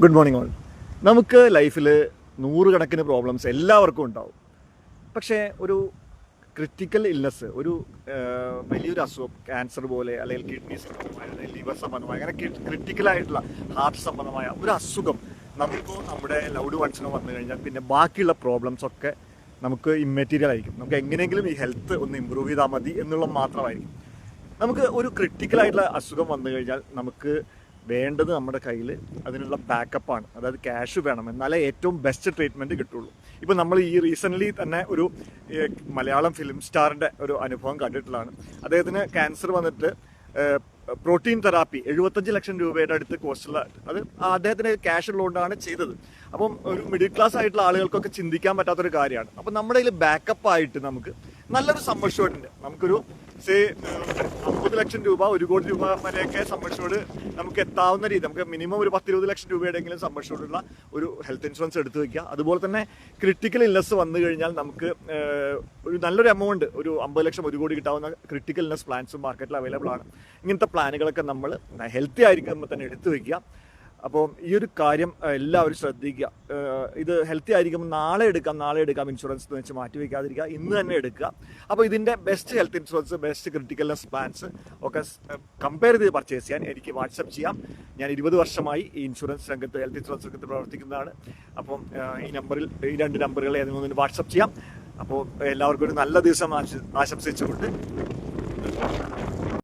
Good morning all. നമുക്ക് ലൈഫിൽ നൂറുകണക്കിന് പ്രോബ്ലംസ് എല്ലാവർക്കും ഉണ്ടാവും. പക്ഷേ ഒരു ക്രിട്ടിക്കൽ ഇൽനെസ്, ഒരു വലിയൊരു അസുഖം, ക്യാൻസർ പോലെ അല്ലെങ്കിൽ കിഡ്നി സംബന്ധമായ, ലിവർ സംബന്ധമായ, അങ്ങനെ ക്രിട്ടിക്കലായിട്ടുള്ള ഹാർട്ട് സംബന്ധമായ ഒരു അസുഖം നമുക്കോ നമ്മുടെ ലൗഡ് വൺസിനോ വന്നു കഴിഞ്ഞാൽ പിന്നെ ബാക്കിയുള്ള പ്രോബ്ലംസ് ഒക്കെ നമുക്ക് ഇമ്മെറ്റീരിയൽ ആയിരിക്കും. നമുക്ക് എങ്ങനെയെങ്കിലും ഈ ഹെൽത്ത് ഒന്ന് ഇമ്പ്രൂവ് ചെയ്താൽ മതി എന്നുള്ളത് മാത്രമായിരിക്കും. നമുക്ക് ഒരു ക്രിട്ടിക്കലായിട്ടുള്ള അസുഖം വന്നു കഴിഞ്ഞാൽ നമുക്ക് വേണ്ടത് നമ്മുടെ കയ്യിൽ അതിനുള്ള ബാക്കപ്പാണ്. അതായത് ക്യാഷ് വേണം, എന്നാലേ ഏറ്റവും ബെസ്റ്റ് ട്രീറ്റ്മെൻറ്റ് കിട്ടുള്ളൂ. ഇപ്പോൾ നമ്മൾ ഈ റീസെൻ്റ്ലി തന്നെ ഒരു മലയാളം ഫിലിം സ്റ്റാറിൻ്റെ ഒരു അനുഭവം കണ്ടിട്ടുള്ളതാണ്. അദ്ദേഹത്തിന് ക്യാൻസർ വന്നിട്ട് പ്രോട്ടീൻ തെറാപ്പി 75 ലക്ഷം രൂപയുടെ അടുത്ത് കോസ്റ്റുള്ള, അത് അദ്ദേഹത്തിന് ക്യാഷ് ഉള്ളതുകൊണ്ടാണ് ചെയ്തത്. അപ്പം ഒരു മിഡിൽ ക്ലാസ് ആയിട്ടുള്ള ആളുകൾക്കൊക്കെ ചിന്തിക്കാൻ പറ്റാത്തൊരു കാര്യമാണ്. അപ്പം നമ്മുടെ കയ്യിൽ ബാക്കപ്പായിട്ട് നമുക്ക് നല്ലൊരു സം അഷ്യൂർഡ് ഉണ്ട്. നമുക്കൊരു 50 ലക്ഷം രൂപ, 1 കോടി രൂപ വരെയൊക്കെ സം അഷ്യൂർഡ് നമുക്ക് എത്താവുന്ന രീതി, നമുക്ക് മിനിമം ഒരു 10-20 ലക്ഷം രൂപയുടെയെങ്കിലും സം അഷ്യൂർഡുള്ള ഒരു ഹെൽത്ത് ഇൻഷുറൻസ് എടുത്തു വയ്ക്കുക. അതുപോലെ തന്നെ ക്രിട്ടിക്കൽ ഇൽനെസ് വന്നു കഴിഞ്ഞാൽ നമുക്ക് ഒരു നല്ലൊരു എമൗണ്ട്, ഒരു 50 ലക്ഷം, 1 കോടി കിട്ടാവുന്ന ക്രിട്ടിക്കൽ ഇൽനെസ് പ്ലാൻസും മാർക്കറ്റിൽ അവൈലബിൾ ആണ്. ഇങ്ങനത്തെ പ്ലാനുകളൊക്കെ നമ്മൾ ഹെൽത്തി ആയിരിക്കുമ്പോൾ തന്നെ എടുത്തു വയ്ക്കുക. അപ്പോൾ ഈ ഒരു കാര്യം എല്ലാവരും ശ്രദ്ധിക്കുക. ഇത് ഹെൽത്തി ആയിരിക്കുമ്പോൾ നാളെ എടുക്കാം ഇൻഷുറൻസ് എന്ന് വെച്ച് മാറ്റി വയ്ക്കാതിരിക്കുക, ഇന്ന് തന്നെ എടുക്കുക. അപ്പോൾ ഇതിൻ്റെ best health insurance, best critical illness plans ഒക്കെ കമ്പയർ ചെയ്ത് പർച്ചേസ് ചെയ്യാൻ എനിക്ക് വാട്സപ്പ് ചെയ്യാം. ഞാൻ 20 വർഷമായി ഈ ഇൻഷുറൻസ് രംഗത്ത്, ഹെൽത്ത് ഇൻഷുറൻസ് രംഗത്ത് പ്രവർത്തിക്കുന്നതാണ്. അപ്പം ഈ നമ്പറിൽ, ഈ 2 നമ്പറുകൾ ഏതെങ്കിലും വാട്സപ്പ് ചെയ്യാം. അപ്പോൾ എല്ലാവർക്കും ഒരു നല്ല ദിവസം ആശംസിച്ചുകൊണ്ട്